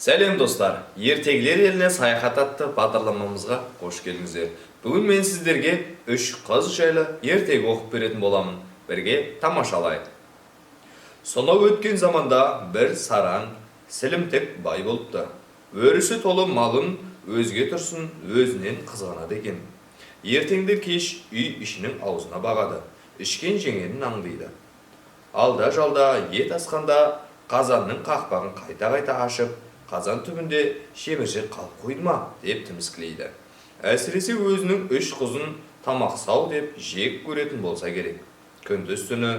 Сәлем достар, ертегілер еліне саяхат атты бағдарламамызға қош келдіңіздер. Бүгін мен сіздерге 3 қыз жайлы ертегі оқып беретін боламын. Бірге тамашалайық. Сонау өткен заманда бір сараң, сілімтік бай болыпты. Өрісі толы малын өзге тұрсын өзінен қызғанады екен. Ертеңді кеш үй ішінің аузына бағады. Ішкен жеңенін аңдиды. Алда жалда ет асқанда қазанның қақпағын қайта-қайта ашып, қазан түбінде шеміршек қалып қойды ма деп тіміскілейді. Әсіресе өзінің 3 қызын тамақсау деп жек көретін болса керек. Күндіз түні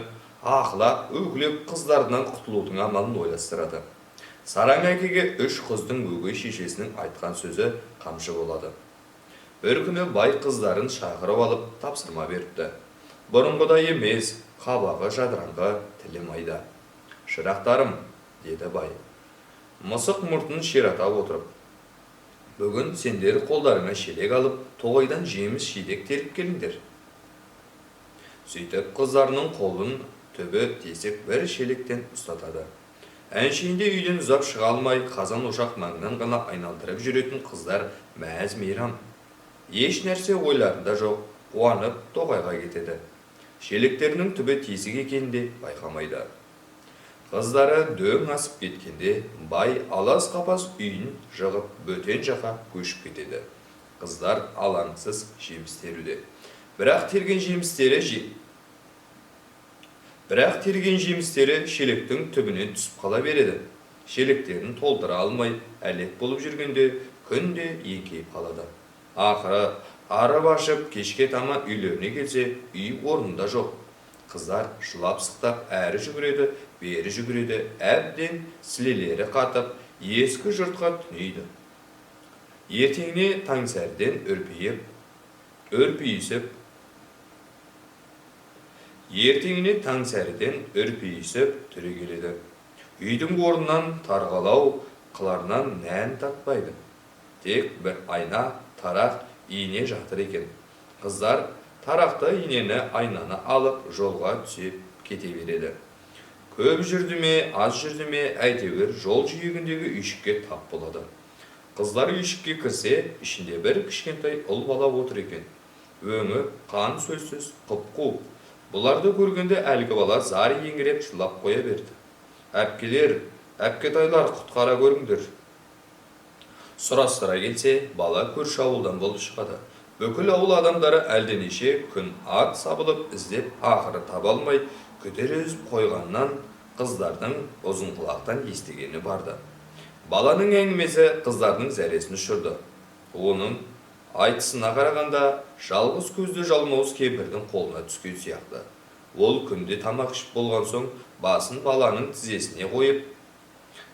ақылап, өкілеп қыздарынан құтылудың амалын ойластырады. Сараң әкеге 3 қыздың өгей шешесінің айтқан сөзі қамшы болады. Бір күні бай қыздарын шақырып алып тапсырма беріпті. Бұрынғыдай емес, қабағы жадыраңғы, тілі майда. Шырақтарым, деді бай, мысық мұртын ширата отырып, бүгін сендер қолдарыңа шелек алып, тоғайдан жеміс жидек теріп келіңдер. Сөйтіп қыздарының қолын түбі тесік бір шелектен ұстатады. Әншейінде үйден ұзап шыға алмай, қазан ошақ маңынан ғана айналдырып жүретін қыздар мәз мейрам. Еш нәрсе ойларында жоқ, қуанып тоғайға кетеді. Шелектерінің түбі тесік екенде байқамайды. Қыздары дөң асып кеткенде, бай алас-қапас үйін жығып бөтен жаққа көшіп кетеді. Қыздар алаңсыз жеміс теруде. Бірақ терген жемістері шелектің түбінен түсіп қала береді. Шелектерін толтыра алмай, әлек болып жүргенде күнде еңкейіп қалады. Ақыры арып ашып кешке таман үйлеріне келсе, үй орнында жоқ. Қыздар жылап-сықтап әрі жүгіреді, бері жүгіреді, әбден сілелері қатып, ескі жұртқа түнейді. Ертеңіне таңсәрден үрпейісіп түрегеледі. Үйдің орнынан тарғалау қыларынан нән татпайды. Тек бір айна, тарақ, ине жатыр екен. Қыздар тарақты инені айнаны алып жолға түсеп кете береді. Көп жүрді ме, аз жүрді ме, әйтеуір жол жиегіндегі үйшікке тап болады. Қыздар үйшікке кірсе, ішінде бір кішкентай ұл бала отыр екен. Өңі қан сөзсіз қып-қу. Бұларды көргенде әлгі бала зар еңіреп жылап қоя берді. Әпкелер, әпкетайлар, құтқара көріңдер. Сұрастыра келсе, бала көрші ауылдан болып шығады. Бүкіл ауыл адамдары әлденеше күн ат сабылып іздеп ақыры таба алмай күдер үзіп қойғаннан қыздардың ұзын құлақтан естігені барды. Баланың әңгімесі қыздардың зәресін ұшырды. Оның айтысына қарағанда жалғыз көзді жалмауыз кемпірдің қолына түскен сияқты. Ол күнде тамақ ішіп болған соң басын баланың тізесіне қойып,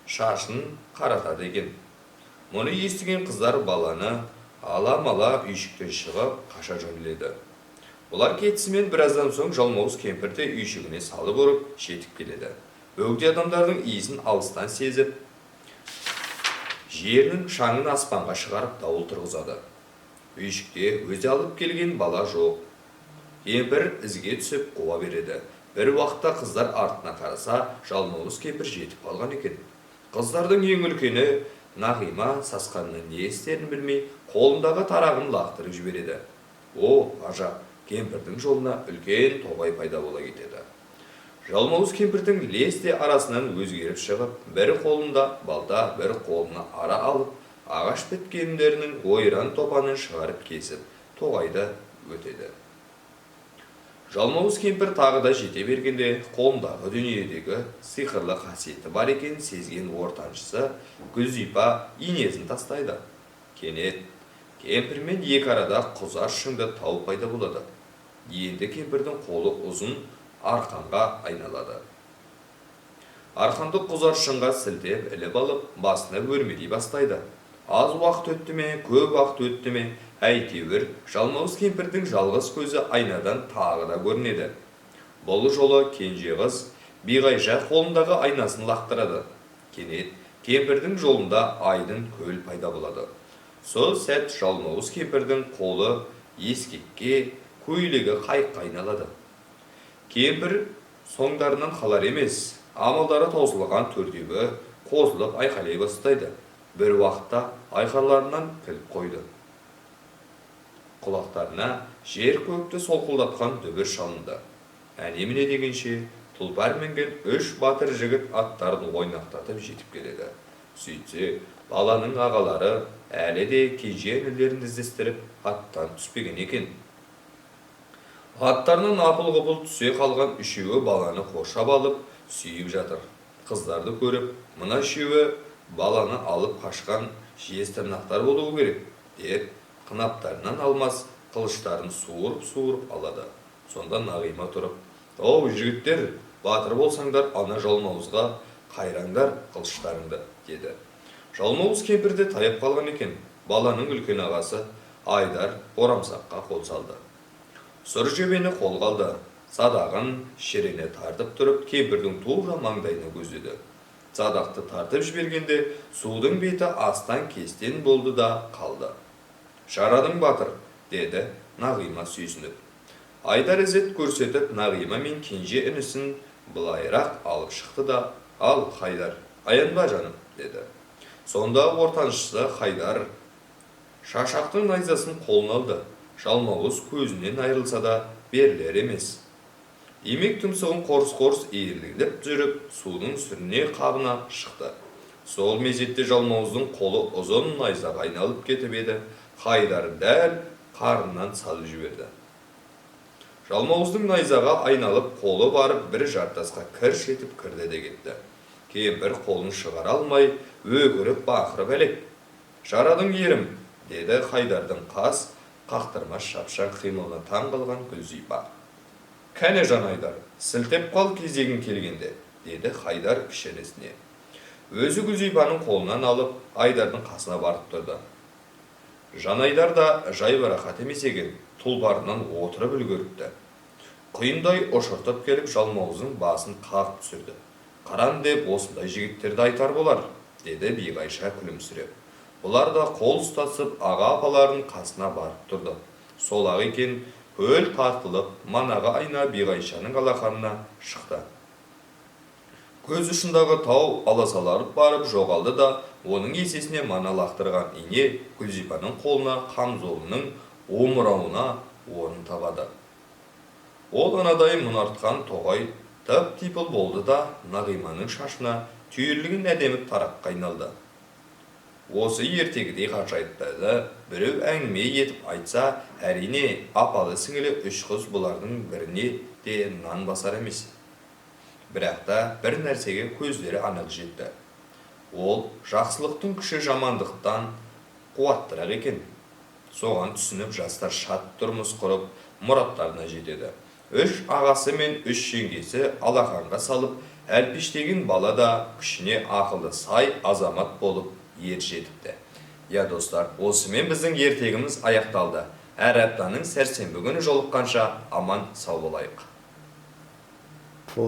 шашын қаратады екен. Мұны естіген қыздар баланы ала-мала үйшіктен шығып қаша жөнеледі. Бұлар кетісімен біраздан соң жалмауыз кемпірді үйшігіне салып ұрып жетіп келеді. Бөгде адамдардың иісін алыстан сезіп, жерінің шаңын аспанға шығарып дауыл тұрғызады. Үйшікте өзі алып келген бала жоқ. Кемпір ізге түсіп қуа береді. Бір уақытта қыздар артына қараса, жалмауыз кемпір жетіп қалған екен. Қыздардың ең үлкені Нағима сасқанның не істерін білмей, қолындағы тарағын лақтырып жібереді. О, ғажап, кемпірдің жолына үлкен тоғай пайда бола кетеді. Жалмауыз кемпірдің лесте арасынан өзгеріп шығып, бір қолында балта, бір қолына ара алып, ағаш біткендерінің ойран топанын шығарып кесіп, тоғайды өтеді. Жалмауыз кемпір тағы да жете бергенде, қолындағы дүниедегі сиқырлы қасиеті бар екенін сезген ортаншысы Гүлзипа инесін тастайды. Кенет кемпірмен екі арада құзар шыңды тау пайда болады. Енді кемпірдің қолы ұзын арқанға айналады. Арқанды құзар шыңға сілтеп іліп алып, басына өрмелей бастайды. Аз уақыт өтті ме, көп уақыт өтті ме, әйтеуір жалмауыз кемпірдің жалғыз көзі айнадан тағы да көрінеді. Бұл жолы кенже қыз биғайша қолындағы айнасын лақтырады. Кенет кемпірдің жолында айдын көл пайда болады. Сол сәт жалмауыз кемпірдің қолы ескекке, көйлегі қайыққа айналады. Кемпір соңдарынан қалар емес, амалдары таусылған төртеуі қосылып айқайлай бастайды. Бір уақытта айқайларынан кіліп қойды. Құлақтарына жер көкті солқылдатқан дүбір шалынды. Әне-міне дегенше тұлпар мінген 3 батыр жігіт аттарын ойнақтатып жетіп келеді. Сөйтсе, баланың ағалары әлі де кенже інілерін іздестіріп аттан түспеген екен. Аттарынан апыл-ғұпыл түсе қалған үшеуі баланы қоршап алып сүйіп жатыр. Қыздарды көріп, мына үшеуі баланы алып қашқан жез тырнақтар болуы керек, деп қынаптарынан алмас қылыштарын суырып алады. Сонда Нағима тұрып: «Оу, жігіттер, батыр болсаңдар, ана жалмауызға қайраңдар қылыштарыңды», деді. Жалмауыз кемпірде таяп қалған екен. Баланың үлкен ағасы Айдар орамсаққа қол салды. Сұр жебені қол қалды. Садағын шірене тартып тұрып, кемпірдің тура маңдайына көздеді. Садақты тартып жібергенде судың беті астан кестен болды да қалды. «Жарадың, батыр», деді Нағима сүйсініп. Айдар ізет көрсетіп, Нағима мен кенже інісін былайырақ алып шықты да: «Ал, Хайдар, аянба жаным», деді. Сонда ортаншысы Хайдар шашақтың найзасын қолына алды. Жалмауыз көзінен айырылса да берілер емес. Емек тұмсығын қорс-қорс иіріліп жүріп, судың сүріне қабына шықты. Сол мезетте жалмауыздың қолы ұзын найзаға айналып кетіп еді. Хайдар дәл қарыннан салып жіберді. Жалмауыздың найзаға айналып қолы барып бір жартасқа кірш етіп кірді де кетті. Кемпір қолын шығара алмай, өгіріп бақырып әлек: «Жарадың ерім», деді Хайдардың қас қақтырмас шапшаң қимылына таң қалған Гүлзипа. «Кәне Жанайдар, сілтеп қал кезегің келгенде», деді Хайдар кішіресіне. Өзі Гүлзипаның қолынан алып, Айдардың қасына барып тұрды. Жанайдар да жайбарақат емес екен, тұлпарынан отырып үлгеріпті. Құйындай ұшыртып келіп, жалмауыздың басын қағып түсірді. «Қаран деп осындай жігіттерді айтар болар», деді Биғайша күлімсіреп. Бұлар да қол ұстасып аға-апалардың қасына барып тұрды. Сол-ақ екен, көл тартылып, манағы айна Биғайшаның алақанына шықты. Көз ұшындағы тау аласаларып барып жоғалды да, оның есесіне мана лақтырған ине Гүлзипаның қолына, қамзолының омырауына орын табады. Ол анадай мұнартқан тоғай тып-типыл болды да, Нағиманың шашына түйірлігін әдемі тараққа айналды. Осы ертегідей ғажайыптарды біреу әңгіме етіп айтса, әрине апалы сіңілі 3 қыз бұлардың біріне де нан басар емес. Бірақ та бір нәрсеге көздері анық жетті. Ол жақсылықтың күші жамандықтан қуаттырақ екен. Соған түсініп, жастар шат тұрмыс құрып, мұраттарына жетеді. 3 ағасы мен 3 жеңгесі алақанға салып, әлпештеген бала да күшіне ақылды сай азамат болып ер жетіпті. Я достар, осымен біздің ертегіміз аяқталды. Әр аптаның сәрсенбі күні жолыққанша аман сау болайық.